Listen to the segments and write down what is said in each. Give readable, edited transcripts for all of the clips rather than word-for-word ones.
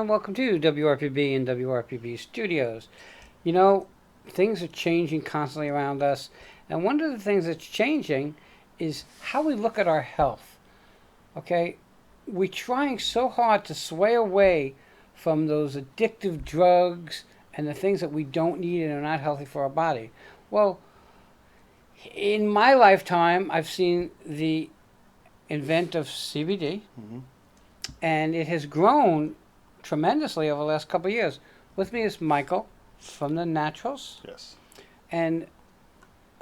and welcome to WRPB and WRPB Studios. You know, things are changing constantly around us, and one of the things that's changing is how we look at our health. Okay? We're trying so hard to sway away from those addictive drugs and the things that we don't need and are not healthy for our body. Well, in my lifetime, I've seen the invent of CBD, and it has grown tremendously over the last couple of years. With me is Michael from the Naturals. Yes. And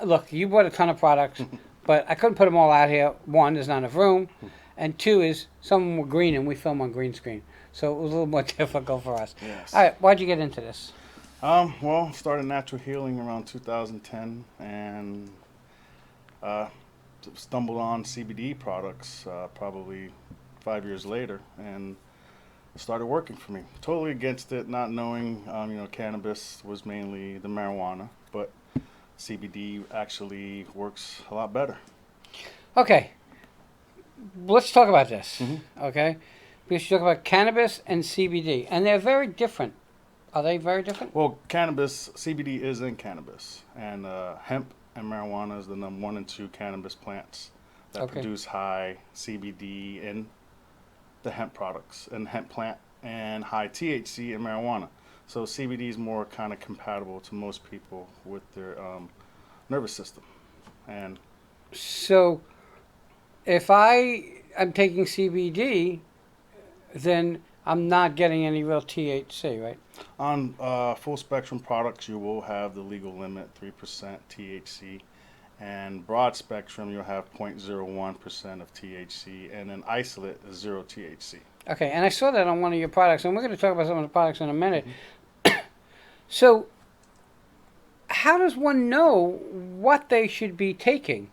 look, you bought a ton of products, but I couldn't put them all out here. One, there's not enough room, and two is some of them were green, and we film on green screen, so it was a little more difficult for us. Yes. All right, why'd you get into this? Well, started natural healing around 2010, and stumbled on CBD products probably 5 years later, and started working for me. Totally against it, not knowing, cannabis was mainly the marijuana, but CBD actually works a lot better. Okay, let's talk about this. Mm-hmm. Okay, because you talk about cannabis and CBD, and they're very different. Are they very different? Well, CBD is in cannabis, and hemp and marijuana is the number 1 and 2 cannabis plants that produce high CBD in the hemp products and hemp plant, and high THC in marijuana. So CBD is more kind of compatible to most people with their nervous system. And so, if I'm taking CBD, then I'm not getting any real THC, right? on full spectrum products, you will have the legal limit, 3% THC. And broad spectrum, you'll have 0.01% of THC, and then isolate is 0 THC. Okay, and I saw that on one of your products, and we're going to talk about some of the products in a minute. So, how does one know what they should be taking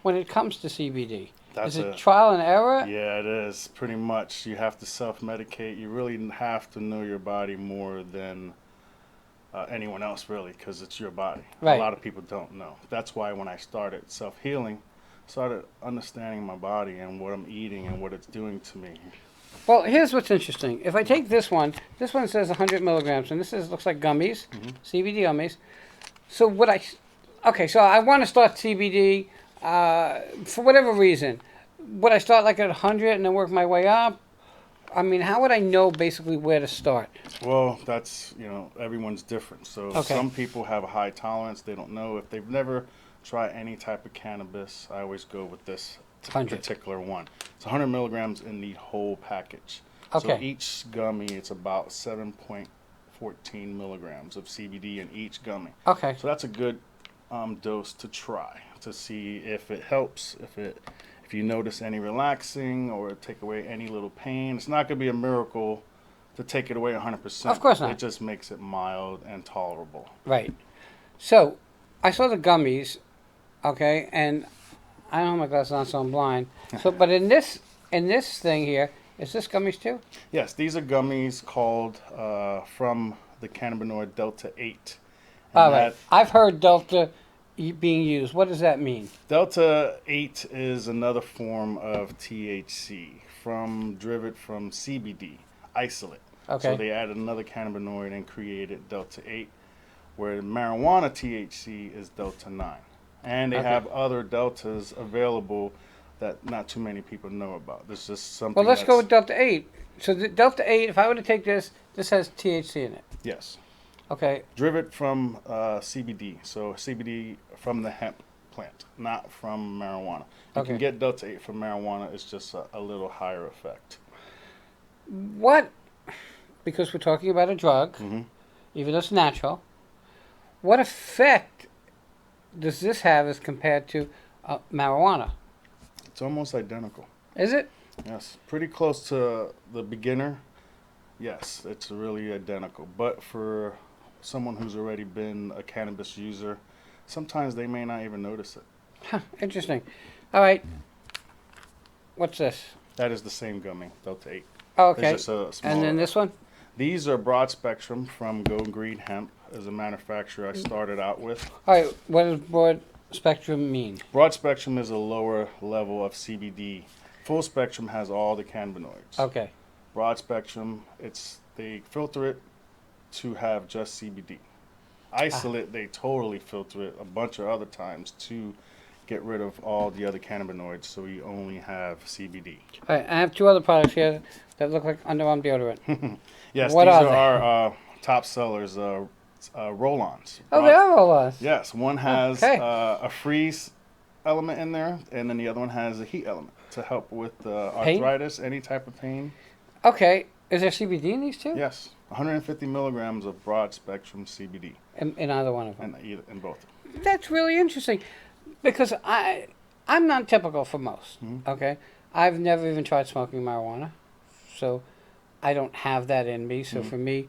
when it comes to CBD? Is it trial and error? Yeah, it is. Pretty much. You have to self-medicate. You really have to know your body more than anyone else, really, because it's your body. Right. A lot of people don't know. That's why when I started self-healing, started understanding my body and what I'm eating and what it's doing to me. Well, here's what's interesting. If I take this one says 100 milligrams, and looks like gummies, CBD gummies. So so I want to start CBD for whatever reason. Would I start like at 100 and then work my way up? I mean, how would I know basically where to start? Well, that's, everyone's different. So some people have a high tolerance. They don't know. If they've never tried any type of cannabis, I always go with this 100. Particular one. It's 100 milligrams in the whole package. Okay. So each gummy, it's about 7.14 milligrams of CBD in each gummy. Okay. So that's a good dose to try to see if it helps, if you notice any relaxing or take away any little pain. It's not going to be a miracle to take it away 100%. Of course not. It just makes it mild and tolerable. Right. So, I saw the gummies, okay, and I don't have my glasses on, so I'm blind. So, but in this thing here, is this gummies too? Yes, these are gummies called from the cannabinoid Delta 8. All right. I've heard Delta being used. What does that mean? Delta 8 is another form of THC derived from CBD, isolate. Okay. So they added another cannabinoid and created Delta 8, where marijuana THC is Delta 9. And they have other deltas available that not too many people know about. This is something. Well, let's go with Delta 8. So the Delta 8, if I were to take this has THC in it. Yes. Okay. Derived from CBD. So CBD from the hemp plant, not from marijuana. You can get Delta 8 from marijuana. It's just a little higher effect. Because we're talking about a drug, even though it's natural, what effect does this have as compared to marijuana? It's almost identical. Is it? Yes, pretty close to the beginner. Yes, it's really identical. But for someone who's already been a cannabis user, sometimes they may not even notice it. Huh, interesting. All right. What's this? That is the same gummy, Delta 8. Oh, okay. It's just a smaller. And then this one? These are broad spectrum from Go Green Hemp as a manufacturer I started out with. All right. What does broad spectrum mean? Broad spectrum is a lower level of CBD. Full spectrum has all the cannabinoids. Okay. Broad spectrum, it's they filter it to have just CBD. Isolate, they totally filter it a bunch of other times to get rid of all the other cannabinoids, so we only have CBD. All right, I have two other products here that look like underarm deodorant. Yes, What these are are they? our top sellers, roll-ons. Oh, they are roll-ons. Yes, one has Okay. a freeze element in there, and then the other one has a heat element to help with Pain? arthritis, any type of pain. Okay, is there CBD in these two? Yes, 150 milligrams of broad spectrum CBD In either one of them. in both. That's really interesting, because I'm not typical for most. Mhm. Okay, I've never even tried smoking marijuana, so I don't have that in me. So Mhm. for me,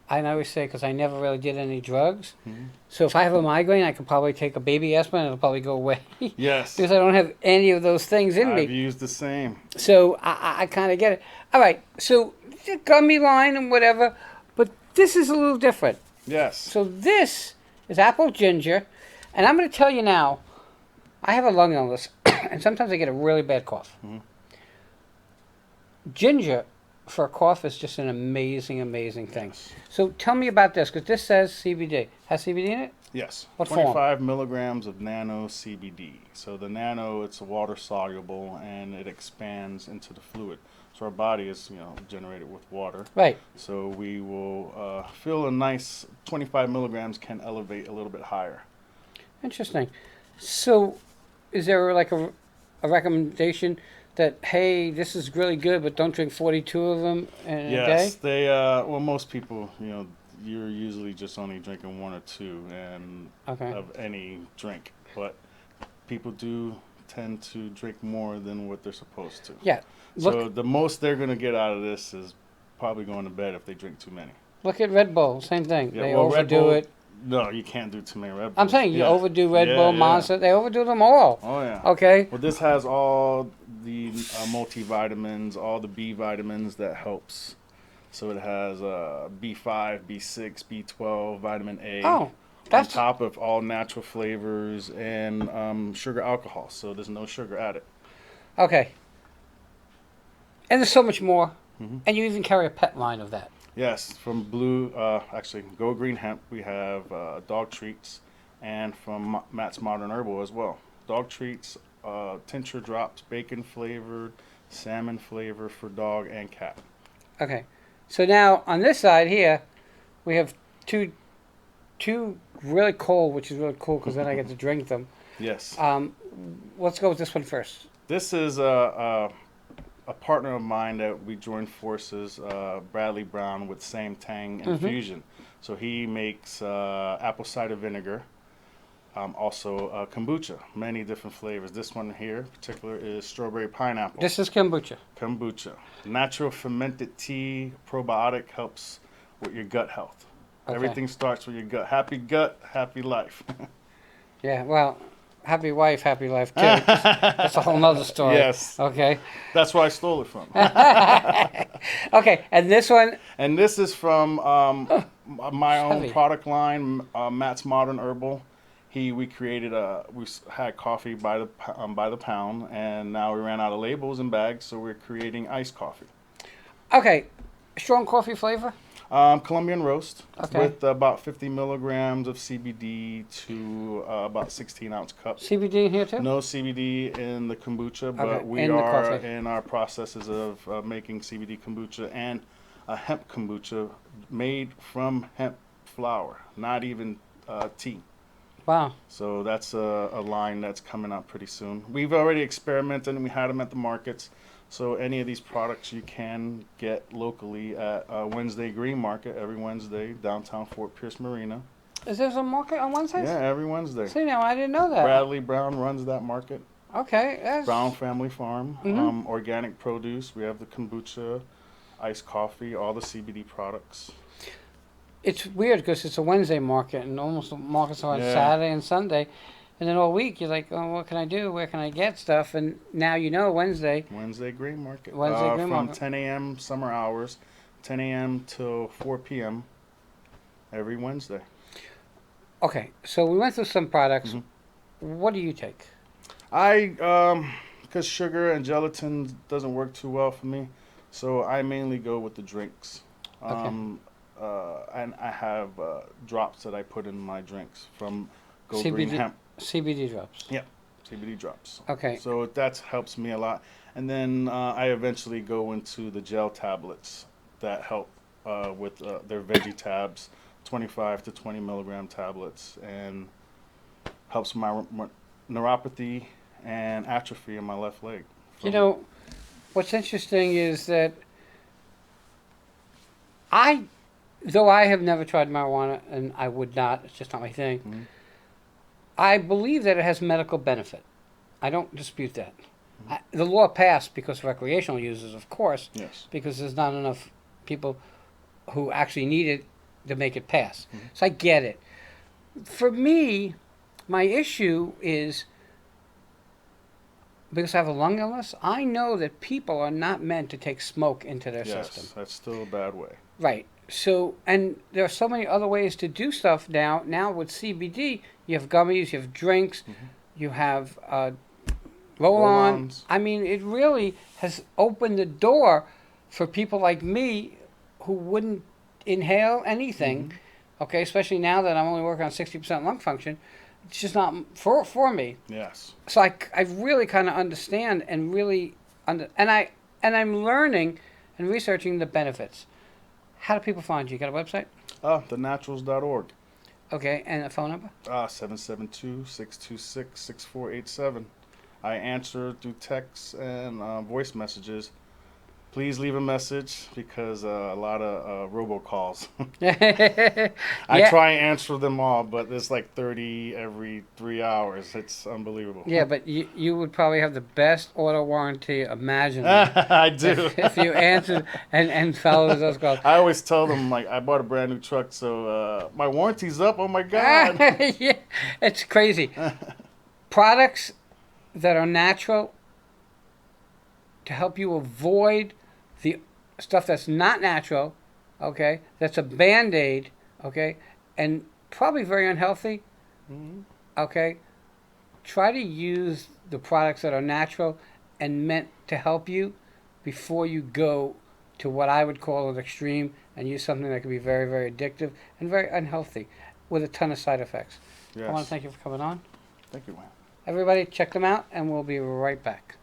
I always say, because I never really did any drugs. Mhm. So if I have a migraine, I could probably take a baby aspirin and it'll probably go away. Yes, Because I don't have any of those things in I've me. used the same. So I kind of get it. All right, so the gummy line and whatever, but this is a little different. Yes. So this is apple ginger, and I'm going to tell you now, I have a lung illness, and sometimes I get a really bad cough. Mhm. Ginger for a cough is just an amazing, amazing thing. Yes. So tell me about this, because this says CBD. Has CBD in it? Yes. What form? 25 milligrams of nano CBD. So the nano, it's water soluble and it expands into the fluid. So our body is, generated with water. Right. So we will feel a nice 25 milligrams can elevate a little bit higher. Interesting. So is there like a recommendation that, hey, this is really good, but don't drink 42 of them in a Yes, day? they. Well, most people, you're usually just only drinking one or two and Okay. of any drink, but people do tend to drink more than what they're supposed to. Yeah. So the most they're gonna get out of this is probably going to bed if they drink too many. Look at Red Bull, same thing. Yeah, They well, Red overdo Bull- it. No, you can't do too many Red Bulls. I'm saying you Yeah. overdo Red Yeah, Bull, yeah. Monster. They overdo them all. Oh yeah. Okay. Well, this has all the multivitamins, all the B vitamins that helps. So it has B5, B6, B12, vitamin A. Oh, On that's top of all natural flavors and sugar alcohol, so there's no sugar added. okay. And there's so much more. Mhm. And you even carry a pet line of that. Yes, from actually Go Green Hemp, we have dog treats, and from Matt's Modern Herbal as well. Dog treats, tincture drops, bacon flavored, salmon flavor for dog and cat. Okay. So now on this side here, we have two really cold, which is really cool because then I get to drink them. Yes, Let's go with this one first. this is a partner of mine that we joined forces, Bradley Brown with Same Tang Infusion. So he makes apple cider vinegar, also kombucha, many different flavors. This one here in particular is strawberry pineapple. This is kombucha. Kombucha, natural fermented tea, probiotic, helps with your gut health. Okay. Everything starts with your gut, happy life. Yeah, well, happy wife, happy life too. That's a whole nother story. Yes. Okay. That's where I stole it from. Okay, and this one, And this is from my own heavy. product line, Matt's Modern Herbal. We created we had coffee by the pound, and now we ran out of labels and bags, so we're creating iced coffee. okay, strong coffee flavor. Colombian roast Okay. with about 50 milligrams of CBD to about 16-ounce cups. CBD in here too? No CBD in the kombucha, but Okay, we in the are coffee. in our processes of making CBD kombucha and a hemp kombucha made from hemp flower, not even tea. Wow. So that's a line that's coming out pretty soon. We've already experimented and we had them at the markets. So any of these products you can get locally at Wednesday Green Market every Wednesday, downtown Fort Pierce Marina. Is there a market on Wednesdays? Yeah, every Wednesday. See, now I didn't know that. Bradley Brown runs that market. Okay, that's Brown Family Farm, Mhm. organic produce. We have the kombucha, iced coffee, all the CBD products. it's weird because it's a Wednesday market and almost the markets are on Yeah. Saturday and Sunday, and then all week you're like, oh, what can I do? Where can I get stuff? And now you know Wednesday. Wednesday Green Market. Wednesday Green from Market. 10 a.m. summer hours, 10 a.m. till 4 p.m. every Wednesday. Okay, so we went through some products. Mhm. What do you take? Because sugar and gelatin doesn't work too well for me, so I mainly go with the drinks. And I have drops that I put in my drinks from Go Green CBD Hemp. CBD drops. Yep, CBD drops. Okay. So that helps me a lot. And then I eventually go into the gel tablets that help with their veggie tabs, 25 to 20 milligram tablets, and helps my neuropathy and atrophy in my left leg. You know, what's interesting is that though I have never tried marijuana and I would not, it's just not my thing, Mhm. I believe that it has medical benefit. I don't dispute that. The law passed because of recreational users, of course, Yes. because there's not enough people who actually need it to make it pass. Mhm. So I get it. For me, my issue is because I have a lung illness, I know that people are not meant to take smoke into their Yes, system. that's still a bad way. Right. So, and there are so many other ways to do stuff now. Now with CBD, you have gummies, you have drinks, you have roll-on. Roll-ons. I mean, it really has opened the door for people like me who wouldn't inhale anything. Okay, especially now that I'm only working on 60% lung function. It's just not for me. Yes. So I really kind of understand and really and I'm learning and researching the benefits. How do people find you? You got a website? Thenaturals.org. Okay, and a phone number? 772-626-6487. I answer through text and voice messages. Please leave a message because a lot of robocalls. I Yeah. try and answer them all, but it's like 30 every 3 hours. It's unbelievable. Yeah, but you would probably have the best auto warranty imaginable. I do. If you answered and followed those calls. I always tell them, like, I bought a brand new truck, so my warranty's up. Oh, my God. Yeah, it's crazy. Products that are natural to help you avoid the stuff that's not natural, okay, that's a Band-Aid, okay, and probably very unhealthy, okay. Try to use the products that are natural and meant to help you before you go to what I would call an extreme and use something that can be very, very addictive and very unhealthy with a ton of side effects. Yes. I want to thank you for coming on. Thank you, man. Everybody, check them out, and we'll be right back.